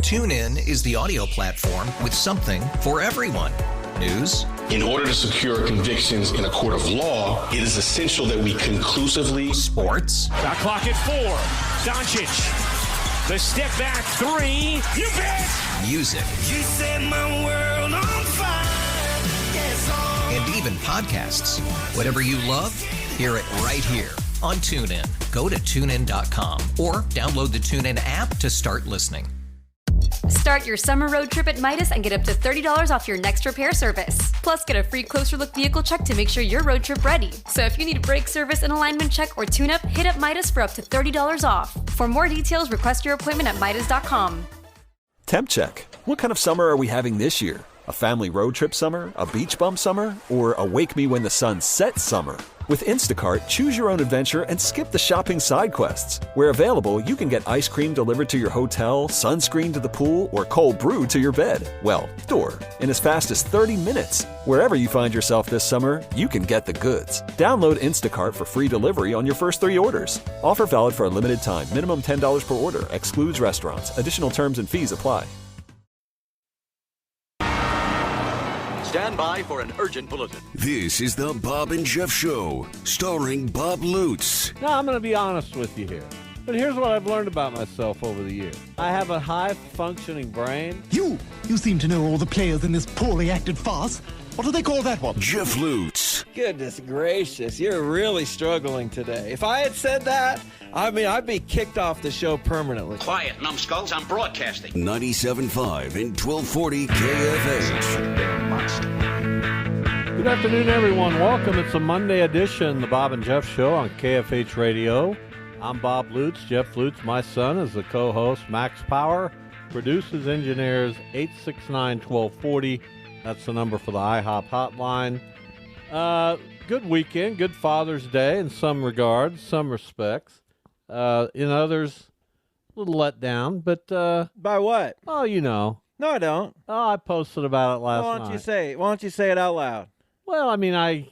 TuneIn is the audio platform with something for everyone. News. In order to secure convictions in a court of law, it is essential that we conclusively. Sports. Got clock at 4. Doncic. The step back 3. You bet. Music. You set my world on fire. Yes, and even podcasts. Whatever you love, hear it right here on TuneIn. Go to TuneIn.com or download the TuneIn app to start listening. Start your summer road trip at Midas and get up to $30 off your next repair service. Plus, get a free closer look vehicle check to make sure your road trip ready. So if you need a brake service, an alignment check, or tune-up, hit up Midas for up to $30 off. For more details, request your appointment at Midas.com. Temp check. What kind of summer are we having this year? A family road trip summer? A beach bum summer? Or a wake me when the sun sets summer? With Instacart, choose your own adventure and skip the shopping side quests. Where available, you can get ice cream delivered to your hotel, sunscreen to the pool, or cold brew to your bed. Well, door. In as fast as 30 minutes. Wherever you find yourself this summer, you can get the goods. Download Instacart for free delivery on your first 3 orders. Offer valid for a limited time. Minimum $10 per order. Excludes restaurants. Additional terms and fees apply. Stand by for an urgent bulletin. This is the Bob and Jeff Show, starring Bob Lutz. Now, I'm going to be honest with you here. But here's what I've learned about myself over the years. I have a high-functioning brain. You seem to know all the players in this poorly acted farce. What do they call that one? Jeff Lutz. Goodness gracious, you're really struggling today. If I had said that, I'd be kicked off the show permanently. Quiet, numbskulls, I'm broadcasting. 97.5 and 1240 KFH. Good afternoon, everyone. Welcome. It's a Monday edition, the Bob and Jeff Show on KFH Radio. I'm Bob Lutz. Jeff Lutz, my son, is the co-host. Max Power produces, engineers 869-1240. That's the number for the IHOP hotline. Good weekend, good Father's Day in some regards, some respects. In others, a little let down, but... By what? Oh, you know. No, I don't. Oh, I posted about it last night. Why don't you say it out loud? Well, I mean, I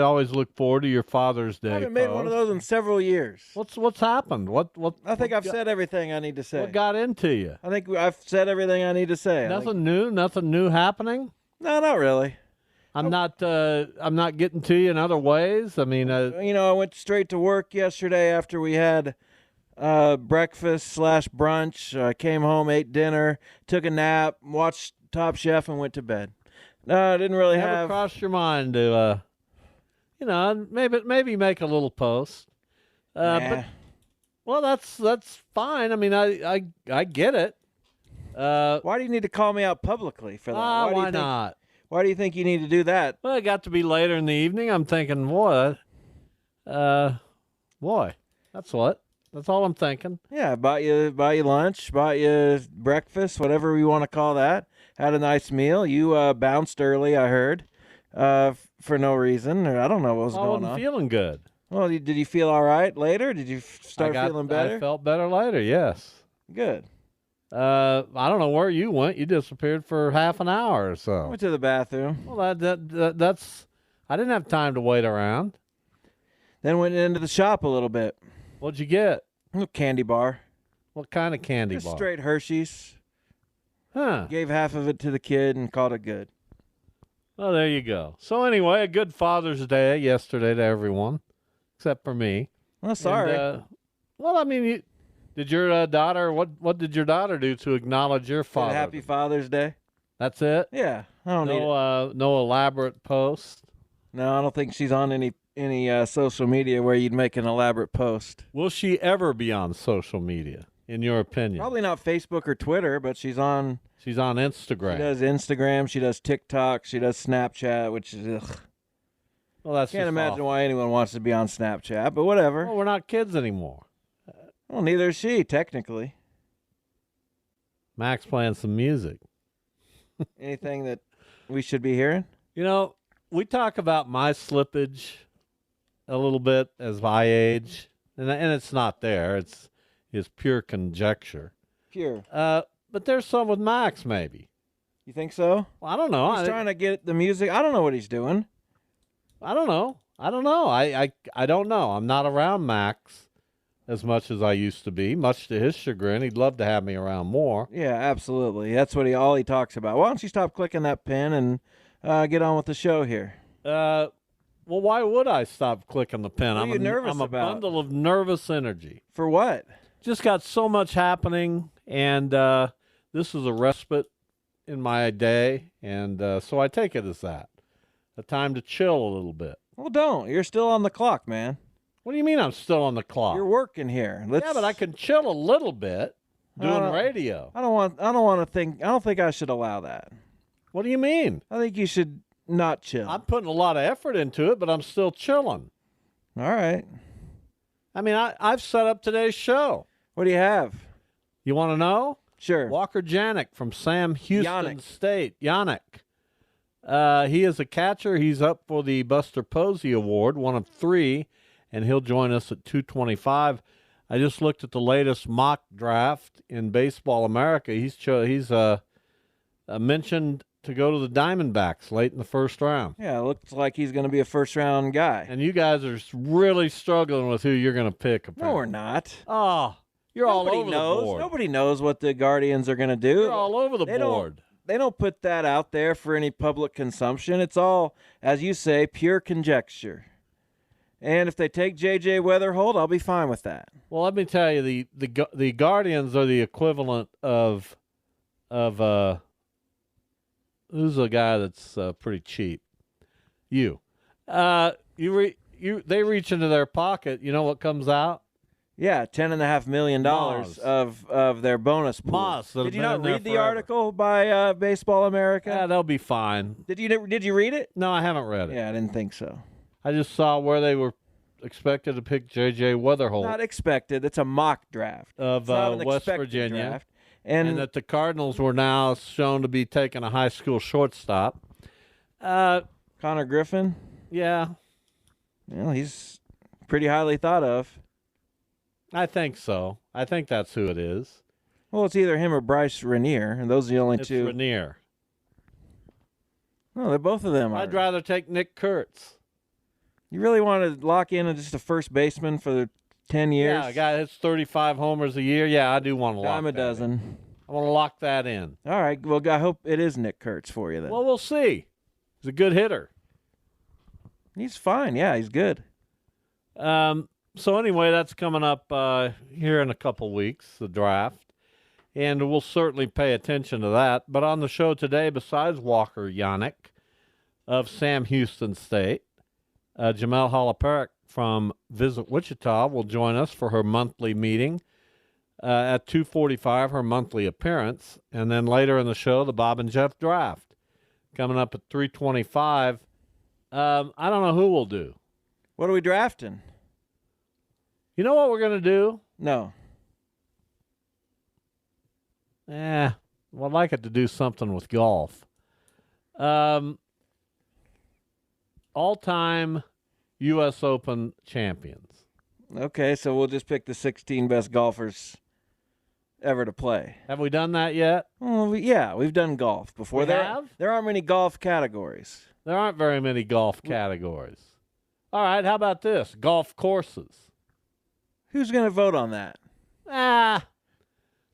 always look forward to your Father's Day. I haven't made one of those in several years. What's happened? What? I think I've said everything I need to say. What got into you? I think I've said everything I need to say. Nothing new happening? No, not really. I'm not getting to you in other ways. I mean, I went straight to work yesterday after we had breakfast/brunch. I came home, ate dinner, took a nap, watched Top Chef, and went to bed. No, I didn't really never have. crossed your mind to, maybe make a little post. Nah. But that's fine. I mean, I get it. Why do you need to call me out publicly for that? Why not? Why do you think you need to do that? Well, it got to be later in the evening. I'm thinking, what? That's all I'm thinking. Yeah, bought you lunch, bought you breakfast, whatever you want to call that. Had a nice meal. You bounced early, I heard, for no reason. Or I don't know what was going on. I wasn't feeling good. Well, did you feel all right later? Did you start feeling better? I felt better later, yes. Good. I don't know where you went. You disappeared for half an hour or so. I went to the bathroom. Well, that's. I didn't have time to wait around. Then went into the shop a little bit. What'd you get? A candy bar. What kind of candy Just bar? Straight Hershey's. Huh. Gave half of it to the kid and called it good. Well, there you go. So anyway, a good Father's Day yesterday to everyone, except for me. Well, sorry. And, well, I mean, did your daughter? What did your daughter do to acknowledge your father? Happy Father's Day. That's it. Yeah, I don't need it. No elaborate post. No, I don't think she's on any social media where you'd make an elaborate post. Will she ever be on social media, in your opinion? Probably not Facebook or Twitter, but she's on. She's on Instagram. She does Instagram. She does TikTok. She does Snapchat, which is. Ugh. Well, that's. Can't imagine why anyone wants to be on Snapchat, but whatever. Well, we're not kids anymore. Well, neither is she, technically. Max playing some music. Anything that we should be hearing? You know, we talk about my slippage a little bit as I age, and it's not there. It's pure conjecture. Pure. But there's some with Max, maybe. You think so? Well, I don't know. He's trying to get the music. I don't know what he's doing. I don't know. I don't know. I don't know. I'm not around Max as much as I used to be, much to his chagrin. He'd love to have me around more. Yeah, absolutely. That's what all he talks about. Why don't you stop clicking that pen and get on with the show here? Well, why would I stop clicking the pen? What are you nervous I'm a about? bundle of nervous energy. For what? Just got so much happening, and this is a respite in my day, and so I take it as that. A time to chill a little bit. Well, don't. You're still on the clock, man. What do you mean I'm still on the clock? You're working here. Yeah, but I can chill a little bit doing radio. I don't think I should allow that. What do you mean? I think you should not chill. I'm putting a lot of effort into it, but I'm still chilling. All right. I mean, I've set up today's show. What do you have? You want to know? Sure. Walker Janek from Sam Houston Janek. State. Janek. He is a catcher. He's up for the Buster Posey Award, one of 3, and he'll join us at 2:25. I just looked at the latest mock draft in Baseball America. He's mentioned to go to the Diamondbacks late in the first round. Yeah, it looks like he's going to be a first-round guy. And you guys are really struggling with who you're going to pick. Apparently. No, we're not. Oh, you're all over the board. Nobody knows what the Guardians are going to do. You're all over the board. They don't put that out there for any public consumption. It's all, as you say, pure conjecture. And if they take J.J. Weatherholt, I'll be fine with that. Well, let me tell you, the Guardians are the equivalent of who's a guy that's pretty cheap? You. They reach into their pocket. You know what comes out? Yeah, $10.5 million of their bonus pool. Did you not read the article by Baseball America? Yeah, they'll be fine. Did you read it? No, I haven't read it. Yeah, I didn't think so. I just saw where they were expected to pick J.J. Weatherholt. Not expected. It's a mock draft of West Virginia. Draft. And that the Cardinals were now shown to be taking a high school shortstop. Connor Griffin? Yeah. Well, he's pretty highly thought of. I think so. I think that's who it is. Well, it's either him or Bryce Rainier, and those are the only two. It's Rainier. No, they're both of them. I'd rather take Nick Kurtz. You really want to lock in just a first baseman for 10 years? Yeah, a guy hits 35 homers a year. Yeah, I do want to lock Dime a dozen. I want to lock that in. All right. Well, I hope it is Nick Kurtz for you then. Well, we'll see. He's a good hitter. He's fine. Yeah, he's good. So anyway, that's coming up here in a couple weeks, the draft. And we'll certainly pay attention to that. But on the show today, besides Walker Janek of Sam Houston State, Jamelle Holpirek from Visit Wichita will join us for her monthly meeting at 2:45, her monthly appearance. And then later in the show, the Bob and Jeff draft coming up at 3:25. I don't know who we'll do. What are we drafting? You know what we're going to do? No. Well, I'd like it to do something with golf. All-time U.S. Open champions. Okay, so we'll just pick the 16 best golfers ever to play. Have we done that yet? Well, yeah, we've done golf before. There aren't many golf categories. There aren't very many golf categories. All right, how about this? Golf courses. Who's going to vote on that?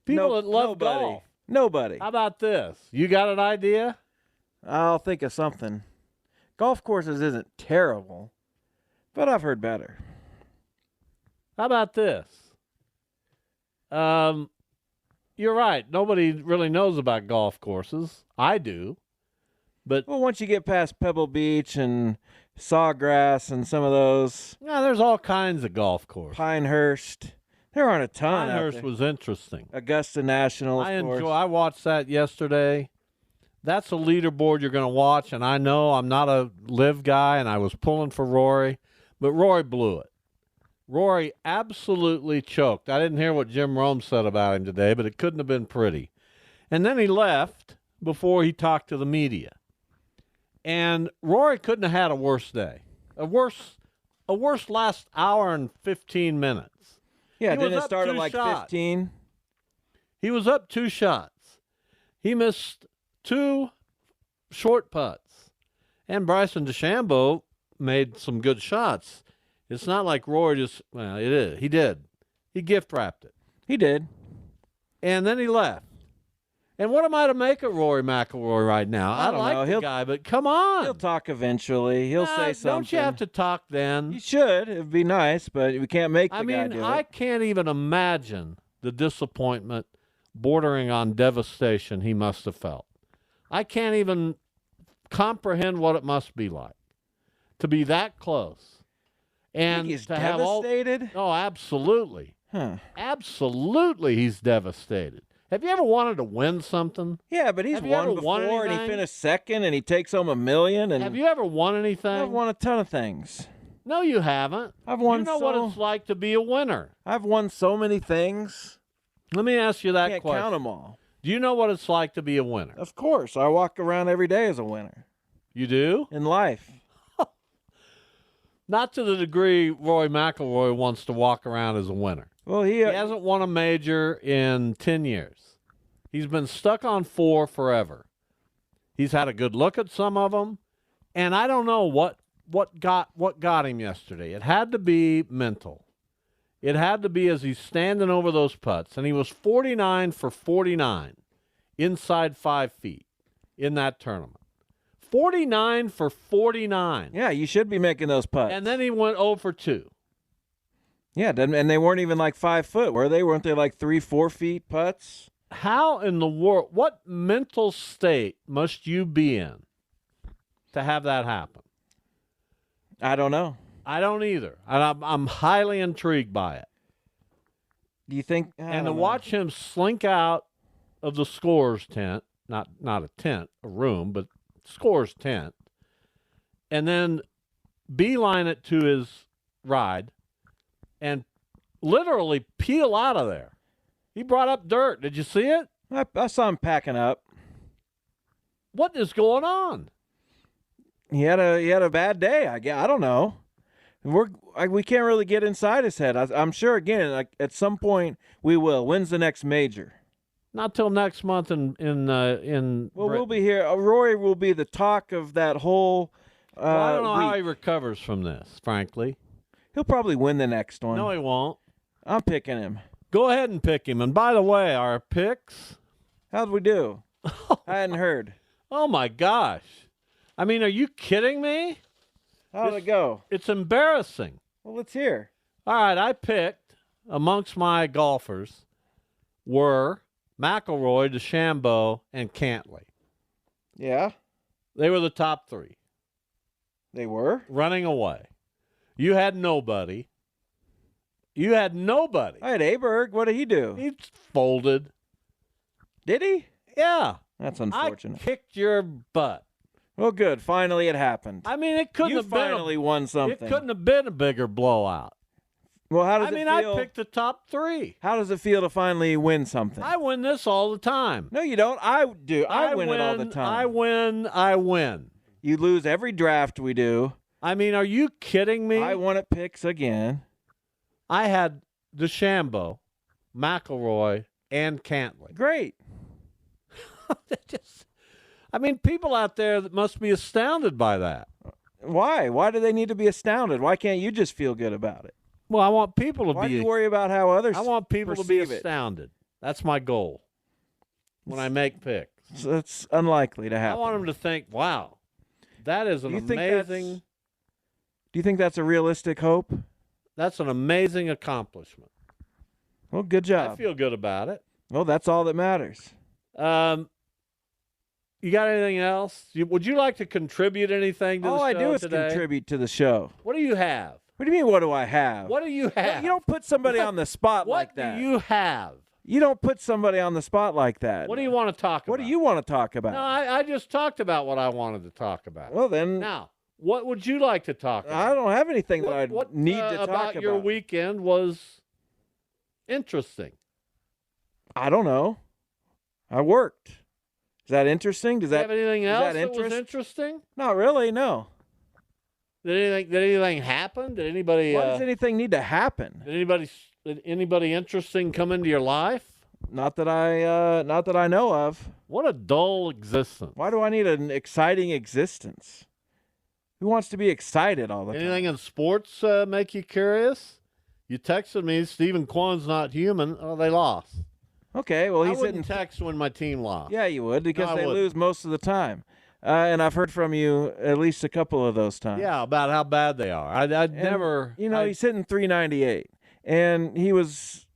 People that love golf. Nobody. How about this? You got an idea? I'll think of something. Golf courses isn't terrible, but I've heard better. How about this? You're right. Nobody really knows about golf courses. I do. But once you get past Pebble Beach and Sawgrass and some of those. Yeah, there's all kinds of golf courses. Pinehurst. There aren't a ton. Pinehurst was interesting. Augusta National, of course. I watched that yesterday. That's a leaderboard you're going to watch, and I know I'm not a live guy, and I was pulling for Rory, but Rory blew it. Rory absolutely choked. I didn't hear what Jim Rome said about him today, but it couldn't have been pretty. And then he left before he talked to the media. And Rory couldn't have had a worse day. A worse last hour and 15 minutes. Yeah, didn't it start at like 15? He was up 2 shots. He missed 2 short putts. And Bryson DeChambeau made some good shots. It's not like Rory just, well, it is. He did. He gift wrapped it. He did. And then he left. And what am I to make of Rory McIlroy right now? I like know. the guy, but come on. He'll talk eventually. He'll say something. Don't you have to talk then? You should. It'd be nice, but we can't make the guy do it. I can't even imagine the disappointment bordering on devastation he must have felt. I can't even comprehend what it must be like to be that close. And he's to devastated? have all, oh, absolutely. Huh. Absolutely, he's devastated. Have you ever wanted to win something? Yeah, but he's won before, and he finished second, and he takes home $1 million. And have you ever won anything? I've won a ton of things. No, you haven't. I've won. You know what it's like to be a winner. I've won so many things. Let me ask you that question. Can't count them all. Do you know what it's like to be a winner? Of course. I walk around every day as a winner. You do? In life. Not to the degree Rory McIlroy wants to walk around as a winner. Well, he hasn't won a major in 10 years. He's been stuck on 4 forever. He's had a good look at some of them, and I don't know what got him yesterday. It had to be mental. It had to be as he's standing over those putts, and he was 49 for 49 inside 5 feet in that tournament. 49 for 49. Yeah, you should be making those putts. And then he went 0 for 2. Yeah, and they weren't even like 5 foot, were they? Weren't they like 3-4 feet putts? How in the world, what mental state must you be in to have that happen? I don't know. I don't either. And I'm highly intrigued by it. Do you think? And to watch him slink out of the scorer's tent, not a tent, a room, but scorer's tent, and then beeline it to his ride and literally peel out of there. He brought up dirt. Did you see it? I saw him packing up. What is going on? He had a bad day. I don't know. We can't really get inside his head. I'm sure again at some point we will. When's the next major? Not till next month in Well, we'll be here. Rory will be the talk of that whole. I don't know week. how he recovers from this. Frankly, he'll probably win the next one. No, he won't. I'm picking him. Go ahead and pick him. And by the way, our picks. How'd we do? I hadn't heard. Oh my gosh! I mean, are you kidding me? How'd it go? It's embarrassing. Well, let's hear. All right, I picked amongst my golfers were McIlroy, DeChambeau, and Cantley. Yeah? They were the top 3. They were? Running away. You had nobody. I had Aberg. What did he do? He folded. Did he? Yeah. That's unfortunate. I kicked your butt. Well, good. Finally, it happened. I mean, it couldn't have finally won something. It couldn't have been a bigger blowout. Well, how does it feel? I picked the top 3. How does it feel to finally win something? I win this all the time. No, you don't. I do. I win it all the time. I win. You lose every draft we do. I mean, are you kidding me? I won at picks again. I had DeChambeau, McIlroy, and Cantley. Great. I mean, people out there that must be astounded by that. Why? Why do they need to be astounded? Why can't you just feel good about it? Well, I want people to Why be. do you worry about how others? I want people to be perceive it? astounded. That's my goal when I make picks. So it's unlikely to happen. I want them to think, "Wow, that is an amazing." Do you think that's a realistic hope? That's an amazing accomplishment. Well, good job. I feel good about it. Well, that's all that matters. You got anything else? Would you like to contribute anything to the show All I do is today? contribute to the show. What do you have? What do you mean, what do I have? What do you have? You don't put somebody on the spot like that. What do you have? You don't put somebody on the spot like that. What do you want to talk about? What do you want to talk about? No, I just talked about what I wanted to talk about. Well, then. Now, what would you like to talk about? I don't have anything that I need to talk about. Your weekend was interesting. I don't know. I worked. Is that interesting? Does Do you that have anything else that was interest? interesting? Not really, no. Did anything happen? Did anybody? Why does anything need to happen? Did anybody interesting come into your life? Not that I know of. What a dull existence. Why do I need an exciting existence? Who wants to be excited all the time? Anything in sports make you curious? You texted me, Stephen Kwan's not human. Oh, they lost. Okay, well, he's I wouldn't hitting text when my team lost. Yeah, you would, because No, I they wouldn't. lose most of the time. And I've heard from you at least a couple of those times. Yeah, about how bad they are. I'd never. You know, he's hitting 398, and he was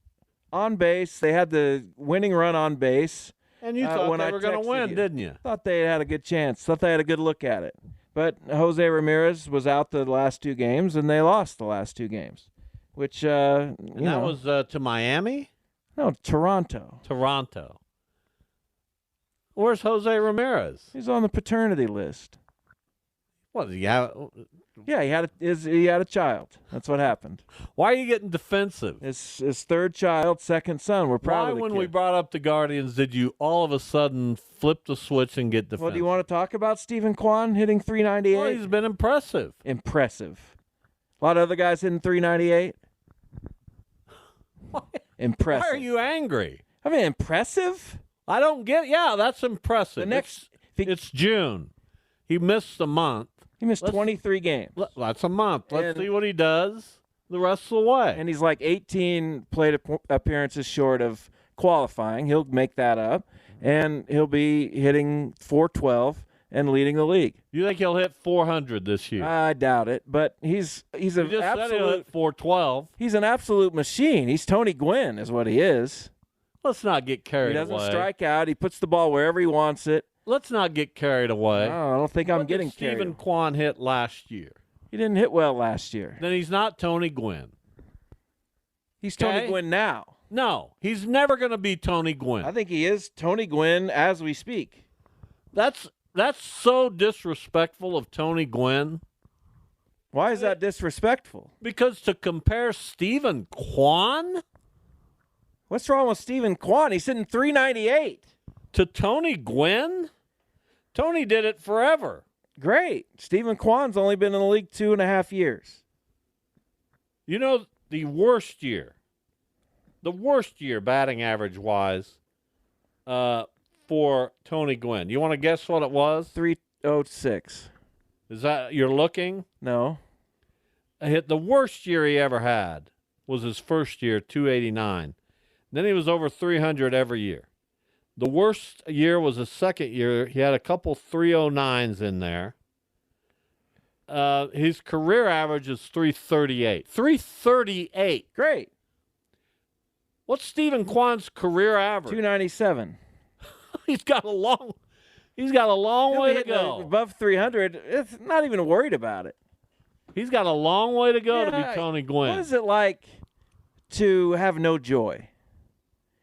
on base. They had the winning run on base. And you thought when they I were going to texted win, you. didn't you? Thought they had a good chance. Thought they had a good look at it. But Jose Ramirez was out the last 2 games, and they lost the last 2 games, which And that was to Miami? No, Toronto. Toronto. Where's Jose Ramirez? He's on the paternity list. What? Yeah, he had a child. That's what happened. Why are you getting defensive? His third child, second son. We're proud Why, of the when kid. we brought up the Guardians, did you all of a sudden flip the switch and get defensive? Well, do you want to talk about Stephen Kwan hitting 398? Well, he's been impressive. Impressive. A lot of other guys hitting 398. Impressive. Why are you angry? I mean, impressive? I don't get it. Yeah, that's impressive. It's June. He missed a month. He missed 23 games. That's a month. Let's see what he does the rest of the way. And he's like 18 plate appearances short of qualifying. He'll make that up, and he'll be hitting 412 and leading the league. You think he'll hit 400 this year? I doubt it, but he's an just said he'll hit 412. He's an absolute machine. He's Tony Gwynn is what he is. Let's not get carried away. He doesn't strike out. He puts the ball wherever he wants it. Let's not get carried away. No, I don't think I'm getting carried. Stephen Kwan hit last year. He didn't hit well last year. Then he's not Tony Gwynn. He's Tony Gwynn now. No, he's never going to be Tony Gwynn. I think he is Tony Gwynn as we speak. That's so disrespectful of Tony Gwynn. Why is that disrespectful? Because to compare Stephen Kwan? What's wrong with Stephen Kwan? He's hitting 398. To Tony Gwynn? Tony did it forever. Great. Stephen Kwan's only been in the league 2.5 years. You know, the worst year batting average-wise for Tony Gwynn. You want to guess what it was? 306. Is that you're looking? No. The worst year he ever had was his first year, 289. Then he was over 300 every year. The worst year was his second year. He had a couple 309s in there. His career average is 338. 338. Great. What's Stephen Kwan's career average? 297. He's got a long way to go. Above 300, it's not even worried about it. He's got a long way to go to be Tony Gwynn. What is it like to have no joy?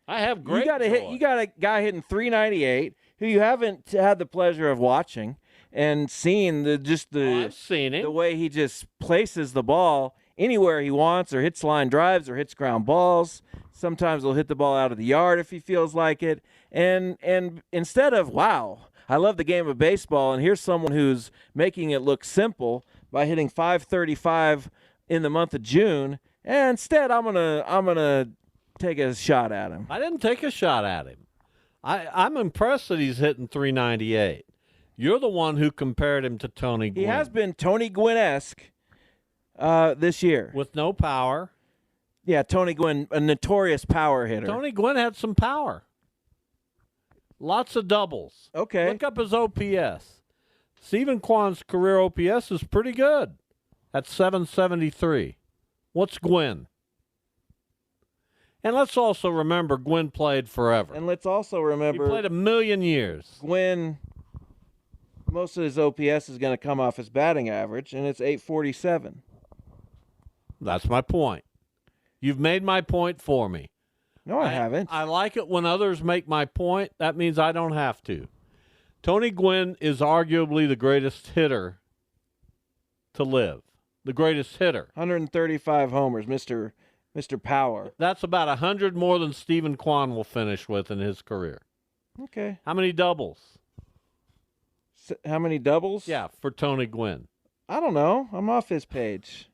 I have great joy. You got a guy hitting 398 who you haven't had the pleasure of watching and seeing I've seen him. The way he just places the ball anywhere he wants, or hits line drives, or hits ground balls. Sometimes he'll hit the ball out of the yard if he feels like it. And instead of, wow, I love the game of baseball, and here's someone who's making it look simple by hitting 535 in the month of June, and instead I'm gonna take a shot at him. I didn't take a shot at him. I'm impressed that he's hitting 398. You're the one who compared him to Tony Gwynn. He has been Tony Gwynn-esque this year. With no power. Yeah, Tony Gwynn, a notorious power hitter. Tony Gwynn had some power. Lots of doubles. Okay. Look up his OPS. Stephen Kwan's career OPS is pretty good at 773. What's Gwynn? And let's also remember Gwynn played forever. And let's also remember he played 1,000,000 years. Gwynn, most of his OPS is going to come off his batting average, and it's 847. That's my point. You've made my point for me. No, I haven't. I like it when others make my point. That means I don't have to. Tony Gwynn is arguably the greatest hitter to live. The greatest hitter. 135 homers, Mr. Power. That's about 100 more than Stephen Kwan will finish with in his career. Okay. How many doubles? How many doubles? Yeah, for Tony Gwynn. I don't know. I'm off his page.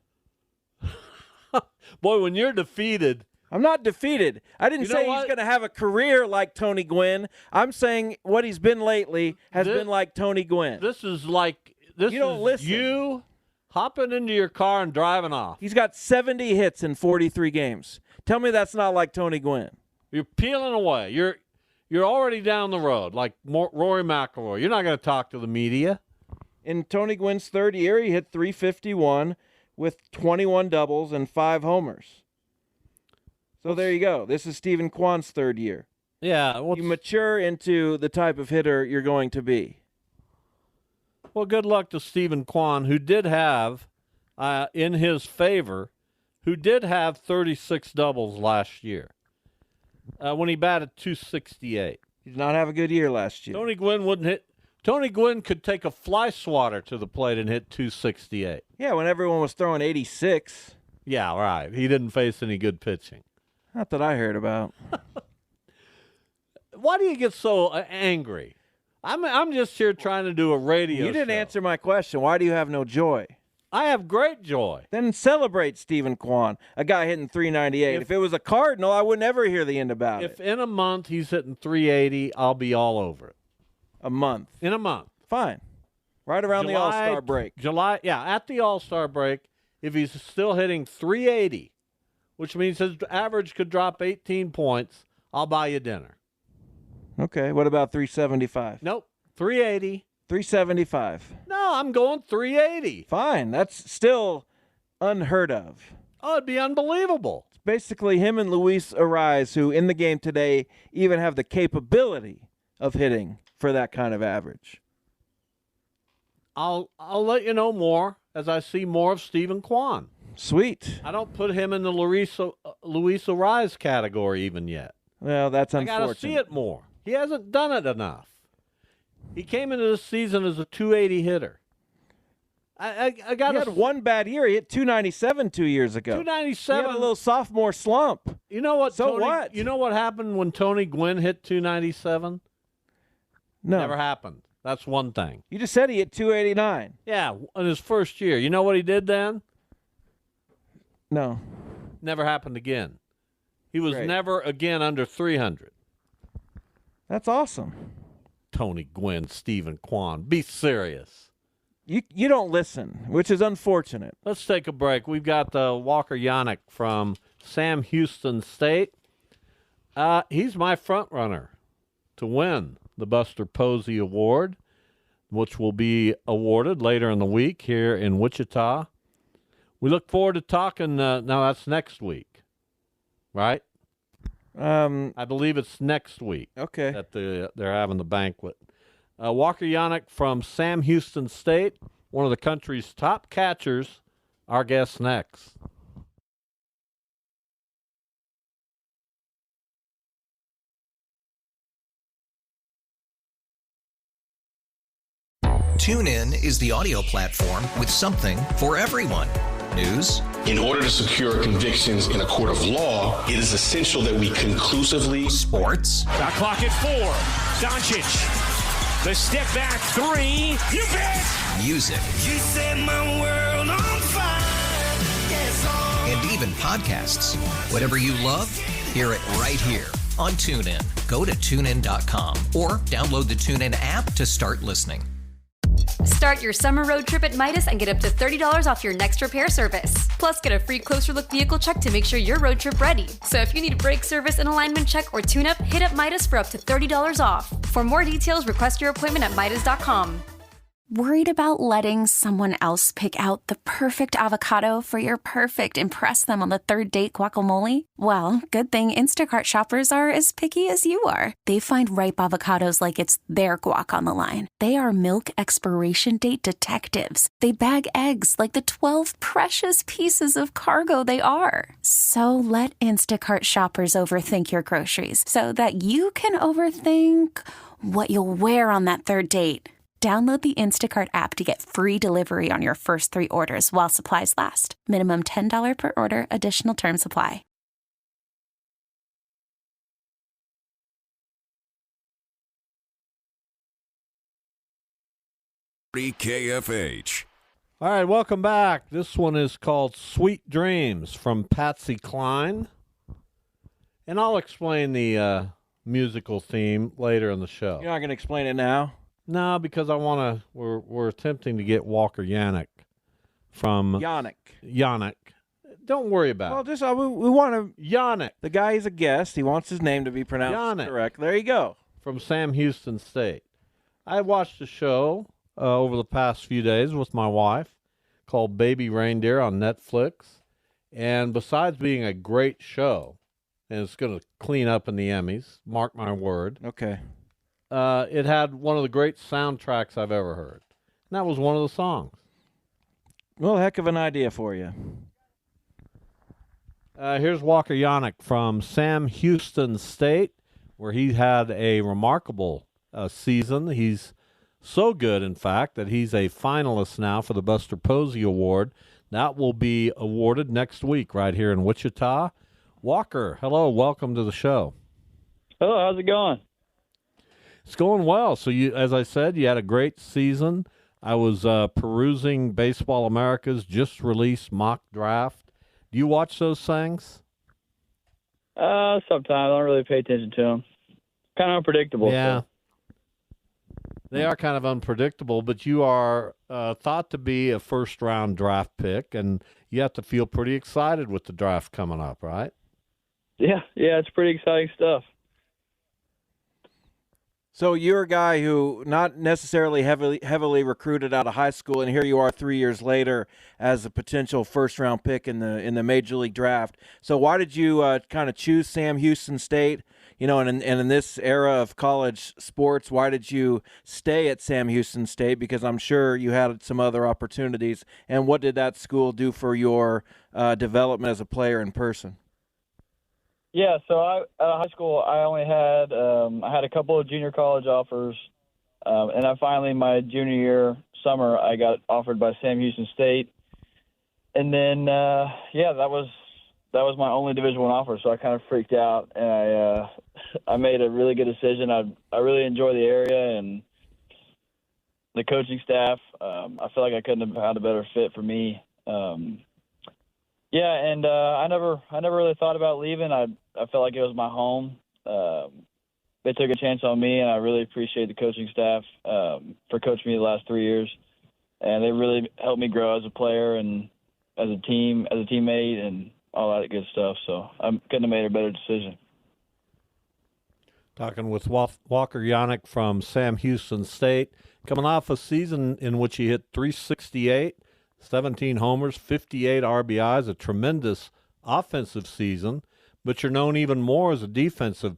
Boy, when you're defeated. I'm not defeated. I didn't say he's going to have a career like Tony Gwynn. I'm saying what he's been lately has been like Tony Gwynn. This is like, this you don't is listen. you hopping into your car and driving off. He's got 70 hits in 43 games. Tell me that's not like Tony Gwynn. You're peeling away. You're already down the road, like Rory McIlroy. You're not going to talk to the media. In Tony Gwynn's third year, he hit .351 with 21 doubles and 5 homers. So there you go. This is Stephen Kwan's third year. Yeah. You mature into the type of hitter you're going to be. Well, good luck to Stephen Kwan, who did have, in his favor, who did have 36 doubles last year when he batted .268. He did not have a good year last year. Tony Gwynn wouldn't hit. Tony Gwynn could take a fly swatter to the plate and hit .268. Yeah, when everyone was throwing 86. Yeah, right. He didn't face any good pitching. Not that I heard about. Why do you get so angry? I'm just here trying to do a radio You didn't show. answer my question. Why do you have no joy? I have great joy. Then celebrate Stephen Kwan, a guy hitting .398. If it was a Cardinal, I would never hear the end about it. If in a month he's hitting .380, I'll be all over it. A month. In a month. Fine. Right around the All-Star break. At the All-Star break, if he's still hitting .380, which means his average could drop 18 points, I'll buy you dinner. Okay, what about .375? Nope, .380. .375. No, I'm going .380. Fine, that's still unheard of. Oh, it'd be unbelievable. It's basically him and Luis Ariz, who in the game today even have the capability of hitting for that kind of average. I'll let you know more as I see more of Stephen Kwan. Sweet. I don't put him in the Luis Ariz category even yet. Well, that's unfortunate. I got to see it more. He hasn't done it enough. He came into this season as a .280 hitter. I got. He had one bad year. He hit .297 2 years ago. .297. He had a little sophomore slump. You know what? So what? You know what happened when Tony Gwynn hit .297? No. Never happened. That's one thing. You just said he hit .289. Yeah, in his first year. You know what he did then? No. Never happened again. He was never again under 300. That's awesome. Tony Gwynn, Stephen Kwan. Be serious. You don't listen, which is unfortunate. Let's take a break. We've got Walker Janek from Sam Houston State. He's my front runner to win the Buster Posey Award, which will be awarded later in the week here in Wichita. We look forward to talking. Now that's next week, right? I believe it's next week. Okay. That they're having the banquet. Walker Janek from Sam Houston State, one of the country's top catchers, our guest next. TuneIn is the audio platform with something for everyone. News. In order to secure convictions in a court of law, it is essential that we conclusively. Sports. Got clock at 4. Doncic. The step back 3. You bet. Music. You set my world on fire. Yes, and even podcasts. Whatever you love, hear it right here on TuneIn. Go to TuneIn.com or download the TuneIn app to start listening. Start your summer road trip at Midas and get up to $30 off your next repair service. Plus, get a free closer look vehicle check to make sure you're road trip ready. So if you need a brake service, an alignment check, or tune-up, hit up Midas for up to $30 off. For more details, request your appointment at Midas.com. Worried about letting someone else pick out the perfect avocado for your perfect impress them on the third date guacamole? Well, good thing Instacart shoppers are as picky as you are. They find ripe avocados like it's their guac on the line. They are milk expiration date detectives. They bag eggs like the 12 precious pieces of cargo they are. So let Instacart shoppers overthink your groceries so that you can overthink what you'll wear on that third date. Download the Instacart app to get free delivery on your first 3 orders while supplies last. Minimum $10 per order. Additional terms apply. KFH. All right, welcome back. This one is called Sweet Dreams from Patsy Cline. And I'll explain the musical theme later in the show. You're not going to explain it now? No, because I want to. We're attempting to get Walker Janek from Janek. Don't worry about Well, just we want to. Janek. The guy is a guest. He wants his name to be pronounced correct. There you go. From Sam Houston State. I watched a show over the past few days with my wife called Baby Reindeer on Netflix. And besides being a great show, and it's going to clean up in the Emmys, mark my word. Okay. It had one of the great soundtracks I've ever heard. And that was one of the songs. Well, heck of an idea for you. Here's Walker Janek from Sam Houston State, where he had a remarkable season. He's so good, in fact, that he's a finalist now for the Buster Posey Award. That will be awarded next week right here in Wichita. Walker, hello, welcome to the show. Hello, how's it going? It's going well. So, you, as I said, you had a great season. I was perusing Baseball America's just released mock draft. Do you watch those things? Sometimes. I don't really pay attention to them. Kind of unpredictable. Yeah. So. They are kind of unpredictable, but you are thought to be a first-round draft pick, and you have to feel pretty excited with the draft coming up, right? Yeah, it's pretty exciting stuff. So you're a guy who not necessarily heavily recruited out of high school, and here you are 3 years later as a potential first-round pick in the Major League Draft. So why did you kind of choose Sam Houston State? You know, and in this era of college sports, why did you stay at Sam Houston State? Because I'm sure you had some other opportunities. And what did that school do for your development as a player in person? Yeah, so out of high school, I only had I had a couple of junior college offers, and I finally, my junior year summer, I got offered by Sam Houston State, and then that was my only Division I offer, so I kind of freaked out, and I made a really good decision. I really enjoy the area and the coaching staff. I feel like I couldn't have had a better fit for me. Yeah, and I never really thought about leaving. I felt like it was my home. They took a chance on me, and I really appreciate the coaching staff for coaching me the last 3 years. And they really helped me grow as a player and as a teammate, and all that good stuff. So I couldn't have made a better decision. Talking with Walker Janek from Sam Houston State, coming off a season in which he hit .368, 17 homers, 58 RBIs, a tremendous offensive season, but you're known even more as a defensive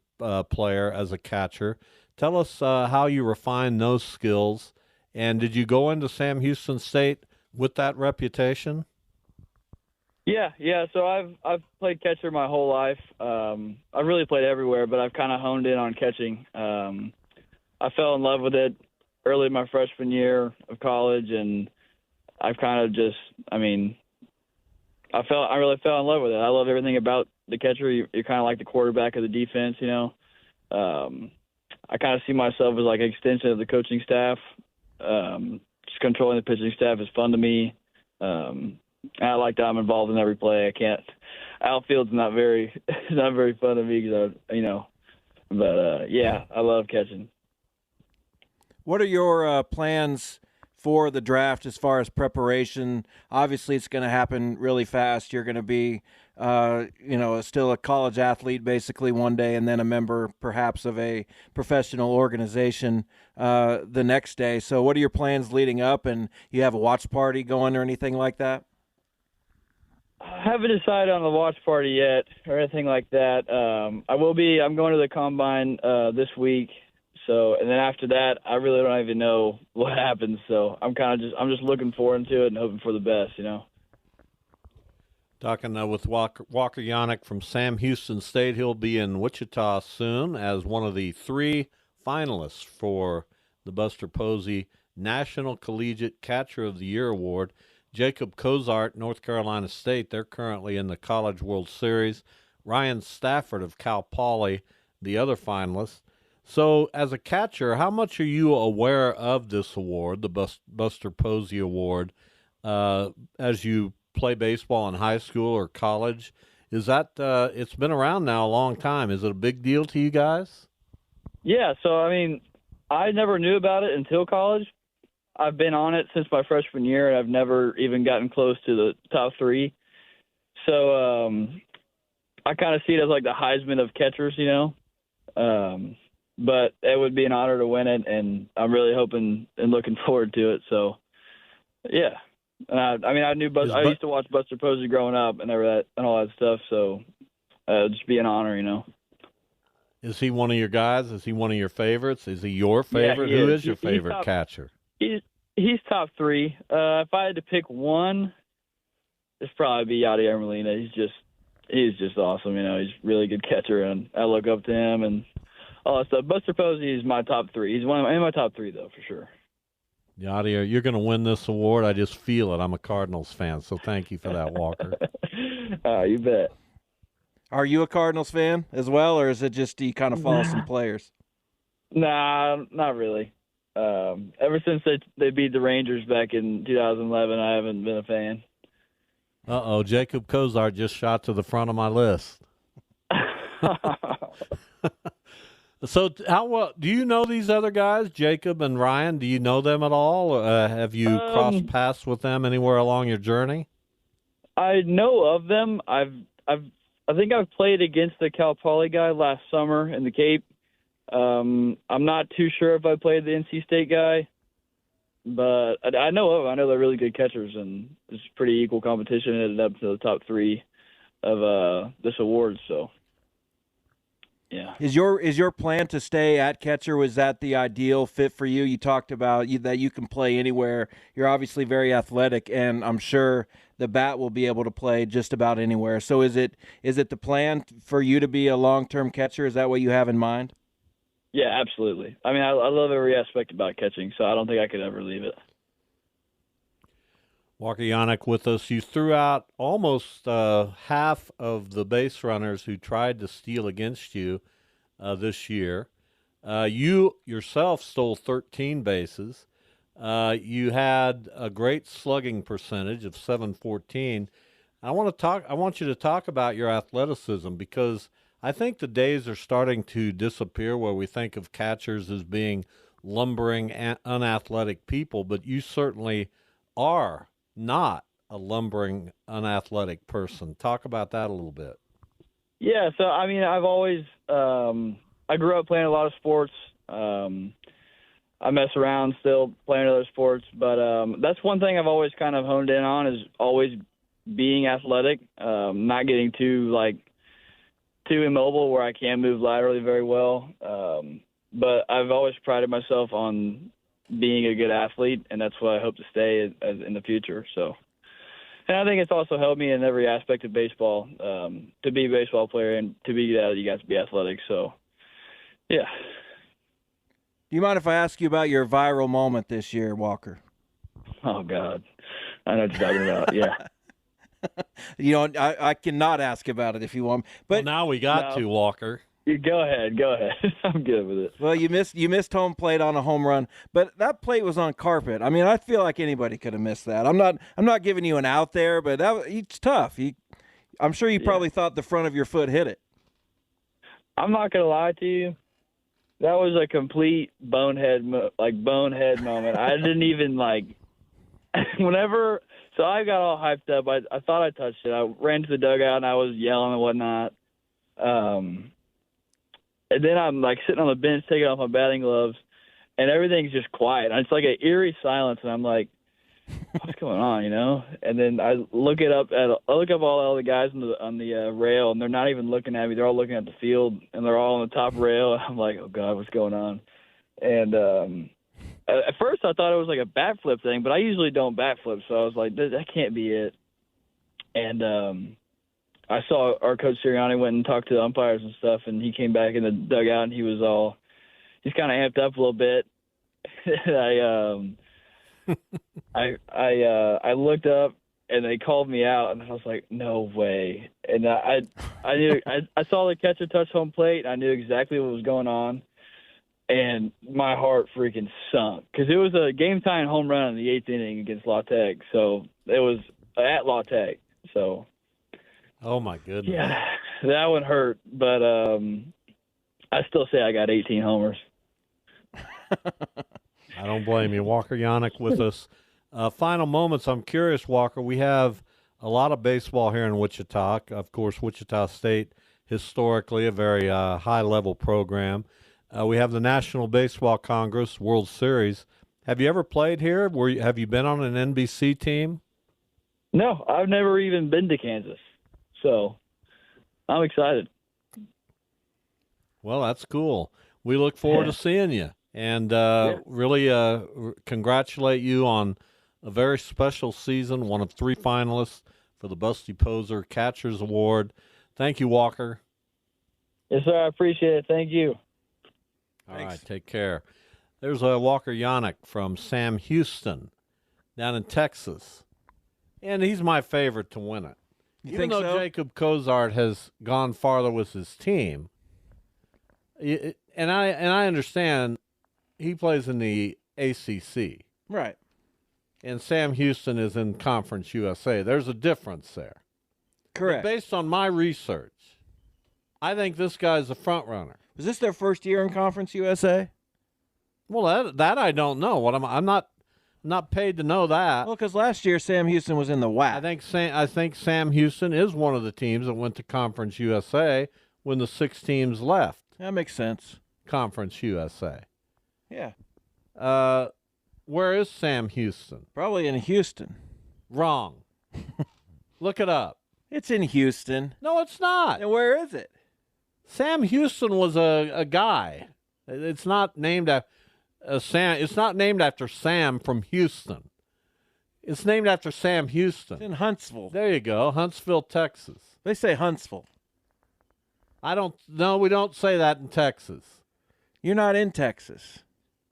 player, as a catcher. Tell us how you refined those skills, and did you go into Sam Houston State with that reputation? Yeah. So I've played catcher my whole life. I've really played everywhere, but I've kind of honed in on catching. I fell in love with it early in my freshman year of college, and I've kind of just, I really fell in love with it. I love everything about the catcher. You're kind of like the quarterback of the defense, you know. I kind of see myself as like an extension of the coaching staff. Just controlling the pitching staff is fun to me. I like that I'm involved in every play. Outfield's not very fun to me because I love catching. What are your plans for the draft as far as preparation? Obviously, it's going to happen really fast. You're going to be, still a college athlete basically one day, and then a member perhaps of a professional organization the next day. So what are your plans leading up? And you have a watch party going or anything like that? I haven't decided on the watch party yet or anything like that. I'm going to the combine this week. So, and then after that, I really don't even know what happens. So I'm just looking forward to it and hoping for the best, you know. Talking with Walker Janek from Sam Houston State. He'll be in Wichita soon as one of the 3 finalists for the Buster Posey National Collegiate Catcher of the Year Award. Jacob Cozart, North Carolina State, they're currently in the College World Series. Ryan Stafford of Cal Poly, the other finalist. So as a catcher, how much are you aware of this award, the Buster Posey Award, as you play baseball in high school or college? Is that it's been around now a long time. Is it a big deal to you guys? Yeah, so I never knew about it until college. I've been on it since my freshman year, and I've never even gotten close to the top 3. So I kind of see it as like the Heisman of catchers, you know. But it would be an honor to win it, and I'm really hoping and looking forward to it. So, yeah. And I knew I used to watch Buster Posey growing up and all that stuff. So, it'd just be an honor, you know. Is he one of your guys? Is he one of your favorites? Is he your favorite? Yeah, Who is your favorite catcher? He's top 3. If I had to pick one, it'd probably be Yadier Molina. He's just awesome. You know, he's a really good catcher, and I look up to him and all that stuff. Buster Posey is my top 3. He's in my top 3, though, for sure. Yadier, you're going to win this award. I just feel it. I'm a Cardinals fan, so thank you for that, Walker. You bet. Are you a Cardinals fan as well, or is it just you kind of follow some players? Nah, not really. Ever since they beat the Rangers back in 2011, I haven't been a fan. Uh-oh, Jacob Kozar just shot to the front of my list. So do you know these other guys, Jacob and Ryan? Do you know them at all? Have you crossed paths with them anywhere along your journey? I know of them. I think I've played against the Cal Poly guy last summer in the Cape. I'm not too sure if I played the NC State guy, but I know of them. I know they're really good catchers, and it's pretty equal competition. It ended up to the top 3 of this award, so. Yeah. Is your plan to stay at catcher? Was that the ideal fit for you? You talked about that you can play anywhere. You're obviously very athletic, and I'm sure the bat will be able to play just about anywhere. So is it the plan for you to be a long-term catcher? Is that what you have in mind? Yeah, absolutely. I mean, I love every aspect about catching, so I don't think I could ever leave it. Walker Janek with us. You threw out almost half of the base runners who tried to steal against you this year. You yourself stole 13 bases. You had a great slugging percentage of .714. I want you to talk about your athleticism, because I think the days are starting to disappear where we think of catchers as being lumbering, unathletic people, but you certainly are not a lumbering, unathletic person. Talk about that a little bit. Yeah, so I mean, I've always I grew up playing a lot of sports. I mess around still playing other sports, but that's one thing I've always kind of honed in on, is always being athletic, not getting too immobile where I can't move laterally very well. But I've always prided myself on being a good athlete, and that's what I hope to stay in the future. So, and I think it's also helped me in every aspect of baseball. To be a baseball player and to be that, you got to be athletic. So, yeah. Do you mind if I ask you about your viral moment this year, Walker? Oh, God. I know what you're talking about, yeah. You know, I cannot ask about it if you want. But now we got to, Walker. Go ahead. I'm good with it. Well, you missed home plate on a home run, but that plate was on carpet. I mean, I feel like anybody could have missed that. I'm not giving you an out there, but it's tough. I'm sure you probably thought the front of your foot hit it. I'm not gonna lie to you. That was a complete bonehead moment. I didn't even whenever. So I got all hyped up. I thought I touched it. I ran to the dugout and I was yelling and whatnot. And then I'm sitting on the bench taking off my batting gloves, and everything's just quiet. It's like an eerie silence, and I'm like, "What's going on?" You know? And then I look up all the guys on the rail, and they're not even looking at me. They're all looking at the field, and they're all on the top rail. And I'm like, "Oh God, what's going on?" And at first I thought it was like a bat flip thing, but I usually don't bat flip, so I was like, "That can't be it." And I saw our coach Sirianni went and talked to the umpires and stuff, and he came back in the dugout, and he's kind of amped up a little bit. I looked up, and they called me out, and I was like, no way. And I knew I saw the catcher touch home plate. I knew exactly what was going on, and my heart freaking sunk, because it was a game-tying home run in the 8th inning against La Tech. So it was at La Tech. So. Oh, my goodness. Yeah, that one hurt, but I still say I got 18 homers. I don't blame you. Walker Janek with us. Final moments. I'm curious, Walker. We have a lot of baseball here in Wichita. Of course, Wichita State, historically, a very high-level program. We have the National Baseball Congress World Series. Have you ever played here? Have you been on an NBC team? No, I've never even been to Kansas, so I'm excited. Well, that's cool. We look forward to seeing you, and really congratulate you on a very special season, one of 3 finalists for the Buster Posey Catchers Award. Thank you, Walker. Yes, sir. I appreciate it. Thank you. All right, take care. There's Walker Janek from Sam Houston down in Texas, and he's my favorite to win it. Even though Jacob Cozart has gone farther with his team, and I understand he plays in the ACC. Right. And Sam Houston is in Conference USA. There's a difference there. Correct. But based on my research, I think this guy's a front runner. Was this their first year in Conference USA? Well, that I don't know. I'm not paid to know that. Well, because last year Sam Houston was in the WAC. I think Sam Houston is one of the teams that went to Conference USA when the 6 teams left. That makes sense. Conference USA. Yeah. Where is Sam Houston? Probably in Houston. Wrong. Look it up. It's in Houston. No, it's not. And where is it? Sam Houston was a guy. It's not named after Sam. It's not named after Sam from Houston. It's named after Sam Houston. It's in Huntsville. There you go, Huntsville, Texas. They say Huntsville. No, we don't say that in Texas. You're not in Texas.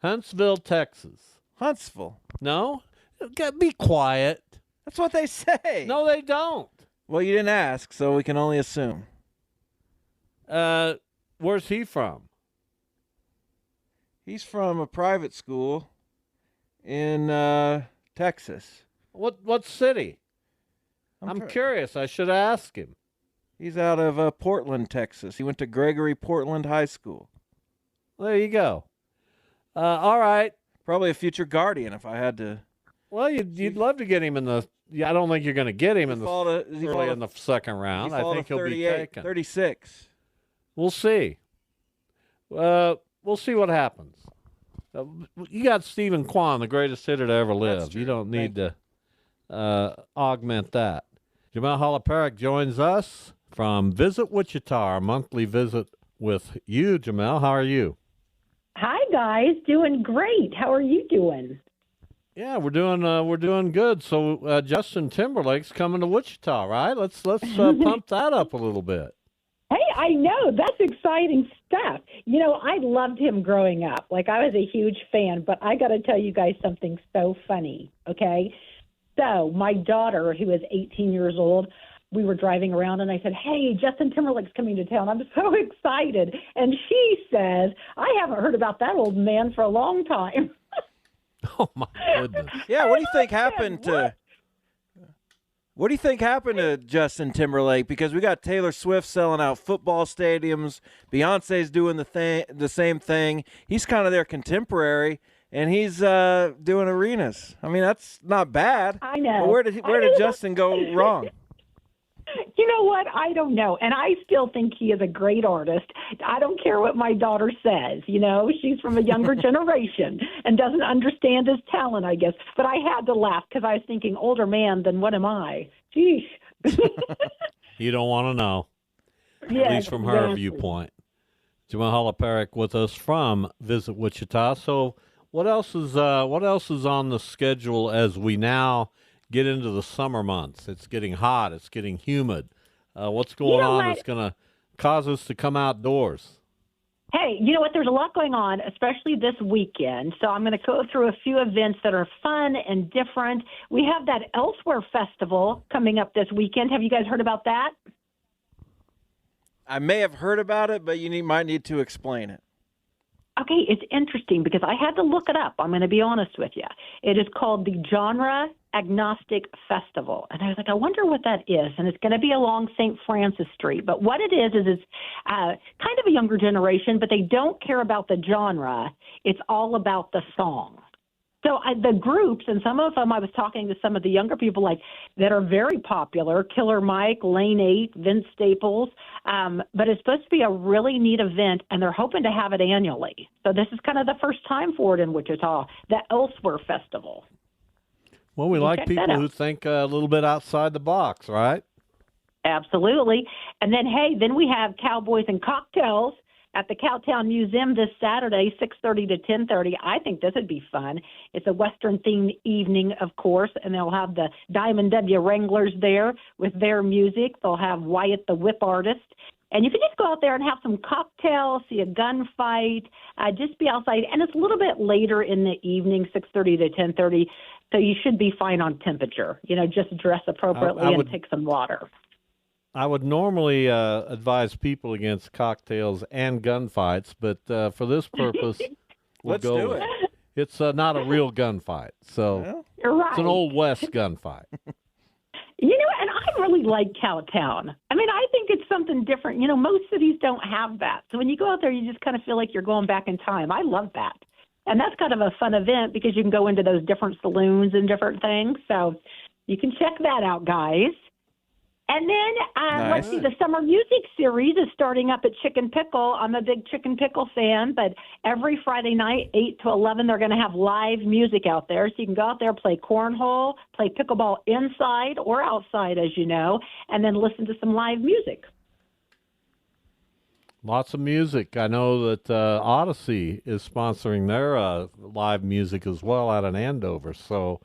Huntsville, Texas. Huntsville. No? Be quiet. That's what they say. No, they don't. Well, you didn't ask, so we can only assume. Where's he from? He's from a private school in Texas. What city? I'm curious. I should ask him. He's out of Portland, Texas. He went to Gregory Portland High School. There you go. All right. Probably a future Guardian if I had to. Well, you'd love to get him in the. I don't think you're going to get him in the second round. I think he'll be taken. 36. We'll see. We'll see what happens. You got Stephen Kwan, the greatest hitter to ever live. You don't need to augment that. Jamelle Holpirek joins us from Visit Wichita, our monthly visit with you. Jamelle, how are you? Hi, guys. Doing great. How are you doing? Yeah, we're doing good. So Justin Timberlake's coming to Wichita, right? Let's pump that up a little bit. Hey, I know. That's exciting stuff. You know, I loved him growing up. Like, I was a huge fan, but I got to tell you guys something so funny, okay? So my daughter, who is 18 years old, we were driving around, and I said, hey, Justin Timberlake's coming to town. I'm so excited. And she says, I haven't heard about that old man for a long time. Oh, my goodness. Yeah, what do you think happened to... What do you think happened to Justin Timberlake? Because we got Taylor Swift selling out football stadiums. Beyonce's doing the same thing. He's kind of their contemporary, and he's doing arenas. I mean, that's not bad. I know. But where did Justin go wrong? You know what? I don't know. And I still think he is a great artist. I don't care what my daughter says. You know, she's from a younger generation and doesn't understand his talent, I guess. But I had to laugh because I was thinking, older man, then what am I? Geesh. You don't want to know. Yes, at least from her viewpoint. Jamelle Holpirek with us from Visit Wichita. So what else is on the schedule as we now get into the summer months? It's getting hot. It's getting humid. What's going on that's going to cause us to come outdoors? Hey, you know what? There's a lot going on, especially this weekend. So I'm going to go through a few events that are fun and different. We have that Elsewhere Festival coming up this weekend. Have you guys heard about that? I may have heard about it, but might need to explain it. Okay, it's interesting because I had to look it up. I'm going to be honest with you. It is called the Genre Agnostic Festival. And I was like, I wonder what that is. And it's going to be along St. Francis Street. But what it is it's kind of a younger generation, but they don't care about the genre. It's all about the song. So the groups, and some of them, I was talking to some of the younger people like that are very popular, Killer Mike, Lane 8, Vince Staples, but it's supposed to be a really neat event, and they're hoping to have it annually. So this is kind of the first time for it in Wichita, the Elsewhere Festival. Well, we like people who think a little bit outside the box, right? Absolutely. And then, then we have Cowboys and Cocktails at the Cowtown Museum this Saturday, 6:30 to 10:30. I think this would be fun. It's a Western-themed evening, of course, and they'll have the Diamond W Wranglers there with their music. They'll have Wyatt the Whip Artist. And you can just go out there and have some cocktails, see a gunfight, just be outside. And it's a little bit later in the evening, 6:30 to 10:30, so you should be fine on temperature. Just dress appropriately and take some water. I would normally advise people against cocktails and gunfights, but for this purpose, let's do it. It's not a real gunfight, so You're right. It's an Old West gunfight. And I really like Cowtown. I mean, I think it's something different. Most cities don't have that. So when you go out there, you just kind of feel like you're going back in time. I love that. And that's kind of a fun event because you can go into those different saloons and different things. So you can check that out, guys. And then, let's see, the Summer Music Series is starting up at Chicken Pickle. I'm a big Chicken Pickle fan, but every Friday night, 8 to 11, they're going to have live music out there. So you can go out there, play cornhole, play pickleball inside or outside, as you know, and then listen to some live music. Lots of music. I know that Odyssey is sponsoring their live music as well out in Andover. So,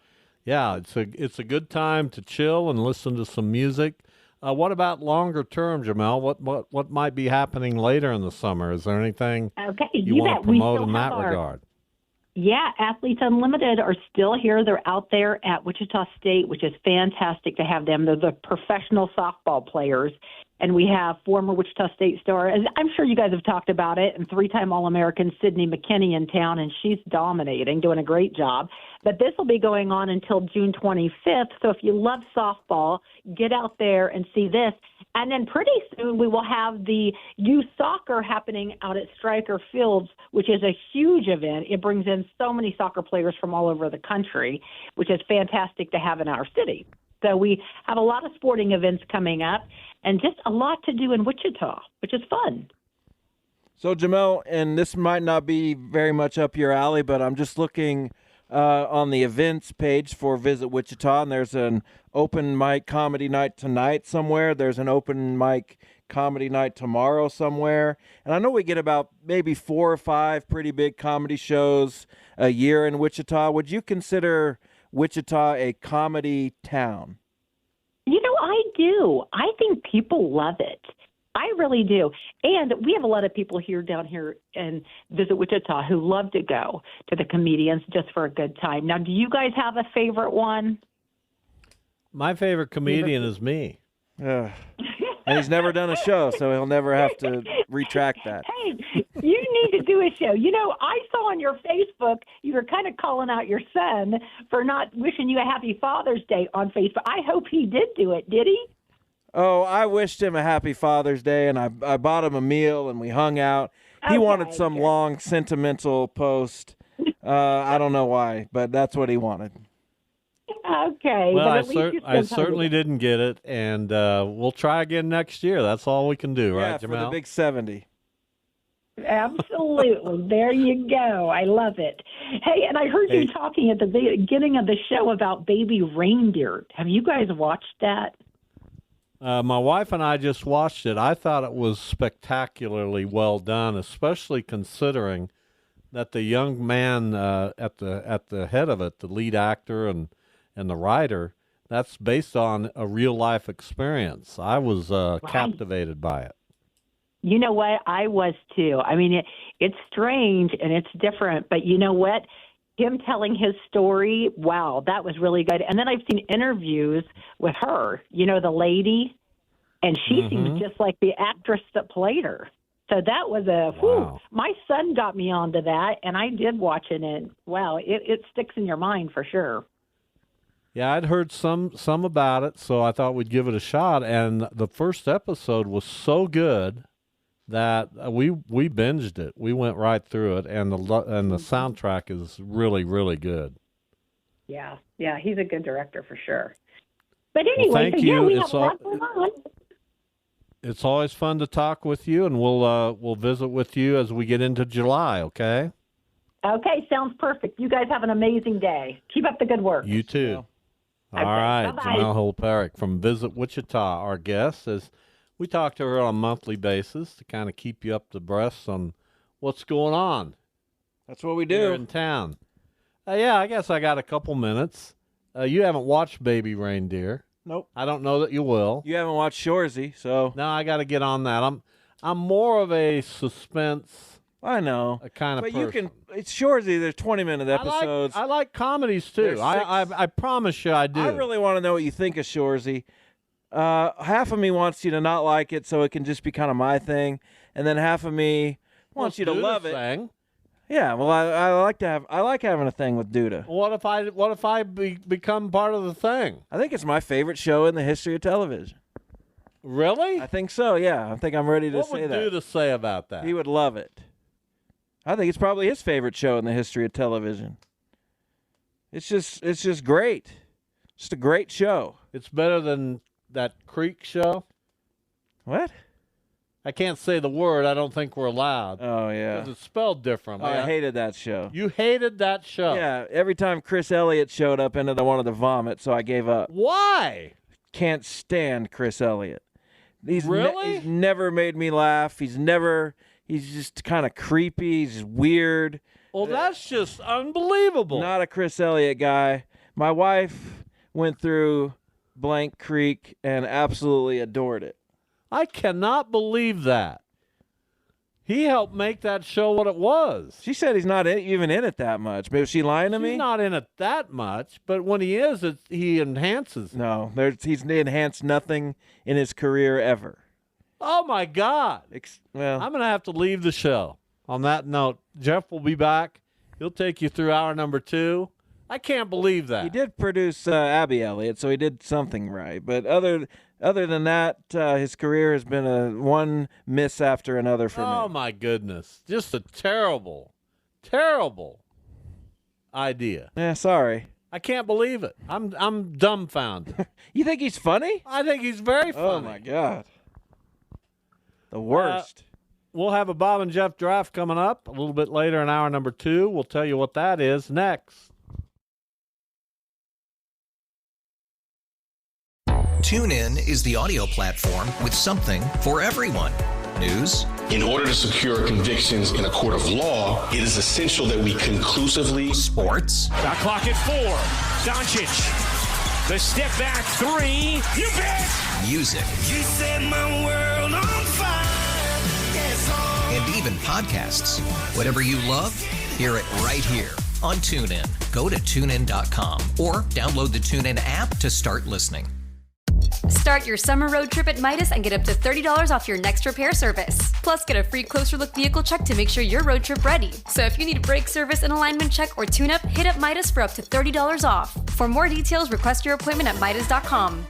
yeah, it's a good time to chill and listen to some music. What about longer term, Jamelle? What might be happening later in the summer? Is there anything you want to promote in that regard? Yeah, Athletes Unlimited are still here. They're out there at Wichita State, which is fantastic to have them. They're the professional softball players. And we have former Wichita State star, and I'm sure you guys have talked about it, and three-time All-American Sydney McKinney in town, and she's dominating, doing a great job. But this will be going on until June 25th, so if you love softball, get out there and see this. And then pretty soon we will have the youth soccer happening out at Stryker Fields, which is a huge event. It brings in so many soccer players from all over the country, which is fantastic to have in our city. So we have a lot of sporting events coming up and just a lot to do in Wichita, which is fun. So, Jamelle, and this might not be very much up your alley, but I'm just looking on the events page for Visit Wichita, and there's an open mic comedy night tonight somewhere. There's an open mic comedy night tomorrow somewhere. And I know we get about maybe 4 or 5 pretty big comedy shows a year in Wichita. Would you consider Wichita a comedy town? I do. I think people love it. I really do. And we have a lot of people down here in Visit Wichita who love to go to the comedians just for a good time. Now, do you guys have a favorite one? My favorite comedian is me. And he's never done a show, so he'll never have to retract that. Hey, you need to do a show. I saw on your Facebook you were kind of calling out your son for not wishing you a happy Father's Day on Facebook. I hope he did do it. Did he? Oh, I wished him a happy Father's Day, and I bought him a meal, and we hung out. He wanted some long, sentimental post. I don't know why, but that's what he wanted. Okay. Well, I certainly didn't get it, and we'll try again next year. That's all we can do, right, Jamelle? For the big 70. Absolutely. There you go. I love it. Hey, and I heard you talking at the beginning of the show about Baby Reindeer. Have you guys watched that? My wife and I just watched it. I thought it was spectacularly well done, especially considering that the young man at the head of it, the lead actor and the writer, that's based on a real-life experience. I was captivated by it. You know what? I was too. I mean, it's strange and it's different, but you know what? Him telling his story, wow, that was really good. And then I've seen interviews with her, the lady, and she seems just like the actress that played her. So that was my son got me onto that, and I did watch it, and wow, it sticks in your mind for sure. Yeah, I'd heard some about it, so I thought we'd give it a shot. And the first episode was so good that we binged it. We went right through it, and the soundtrack is really, really good. Yeah, he's a good director for sure. But anyway, well, thank so you. we have a lot going on. It's always fun to talk with you, and we'll visit with you as we get into July, okay? Okay, sounds perfect. You guys have an amazing day. Keep up the good work. You too. Okay, all right, bye-bye. Jamelle Holpirek from Visit Wichita, our guest, as we talk to her on a monthly basis to kind of keep you up to breast on what's going on. That's what we do. Here in town. Yeah, I guess I got a couple minutes. You haven't watched Baby Reindeer. Nope. I don't know that you will. You haven't watched Shoresy, so. No, I got to get on that. I'm more of a suspense. I know. A kind of but person. You can. It's Shoresy. There's 20-minute episodes. I like comedies too. I promise you, I do. I really want to know what you think of Shoresy. Half of me wants you to not like it, so it can just be kind of my thing, and then half of me wants you to love it. Thing. Yeah, well, I like having a thing with Duda. What if I become part of the thing? I think it's my favorite show in the history of television. Really? I think so. Yeah, I think I'm ready to say that. What would Duda say about that? He would love it. I think it's probably his favorite show in the history of television. It's just great. Just a great show. It's better than that Creek show. What? I can't say the word. I don't think we're allowed. Oh, yeah. Because it's spelled differently. I hated that show. You hated that show? Yeah. Every time Chris Elliott showed up in it, I wanted to vomit, so I gave up. Why? Can't stand Chris Elliott. Really? He's never made me laugh. He's just kind of creepy. He's just weird. Well, that's just unbelievable. Not a Chris Elliott guy. My wife went through Blank Creek and absolutely adored it. I cannot believe that. He helped make that show what it was. She said he's not even in it that much. Maybe she lying to me? He's not in it that much, but when he is, he enhances. No, he's enhanced nothing in his career ever. Oh, my God. Well, I'm going to have to leave the show. On that note, Jeff will be back. He'll take you through hour number 2. I can't believe that. He did produce Abby Elliott, so he did something right. But other than that, his career has been one miss after another for me. Oh, my goodness. Just a terrible, terrible idea. Yeah, sorry. I can't believe it. I'm dumbfounded. You think he's funny? I think he's very funny. Oh, my God. The worst. We'll have a Bob and Jeff draft coming up a little bit later in hour number 2. We'll tell you what that is next. TuneIn is the audio platform with something for everyone. News. In order to secure convictions in a court of law, it is essential that we conclusively. Sports. Shot clock at 4. Doncic. The step back 3. You bet. Music. You set my world on fire. Yes, and even podcasts. Whatever you love, hear it right here on TuneIn. Go to TuneIn.com or download the TuneIn app to start listening. Start your summer road trip at Midas and get up to $30 off your next repair service. Plus, get a free closer look vehicle check to make sure you're road trip ready. So if you need a brake service, an alignment check, or tune-up, hit up Midas for up to $30 off. For more details, request your appointment at Midas.com.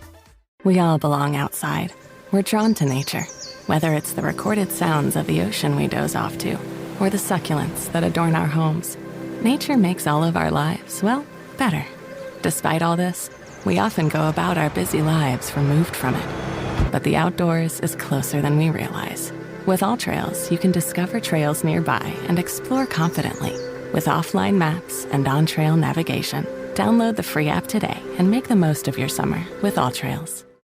We all belong outside. We're drawn to nature. Whether it's the recorded sounds of the ocean we doze off to, or the succulents that adorn our homes, nature makes all of our lives, well, better. Despite all this, we often go about our busy lives removed from it. But the outdoors is closer than we realize. With AllTrails, you can discover trails nearby and explore confidently. With offline maps and on-trail navigation, download the free app today and make the most of your summer with AllTrails.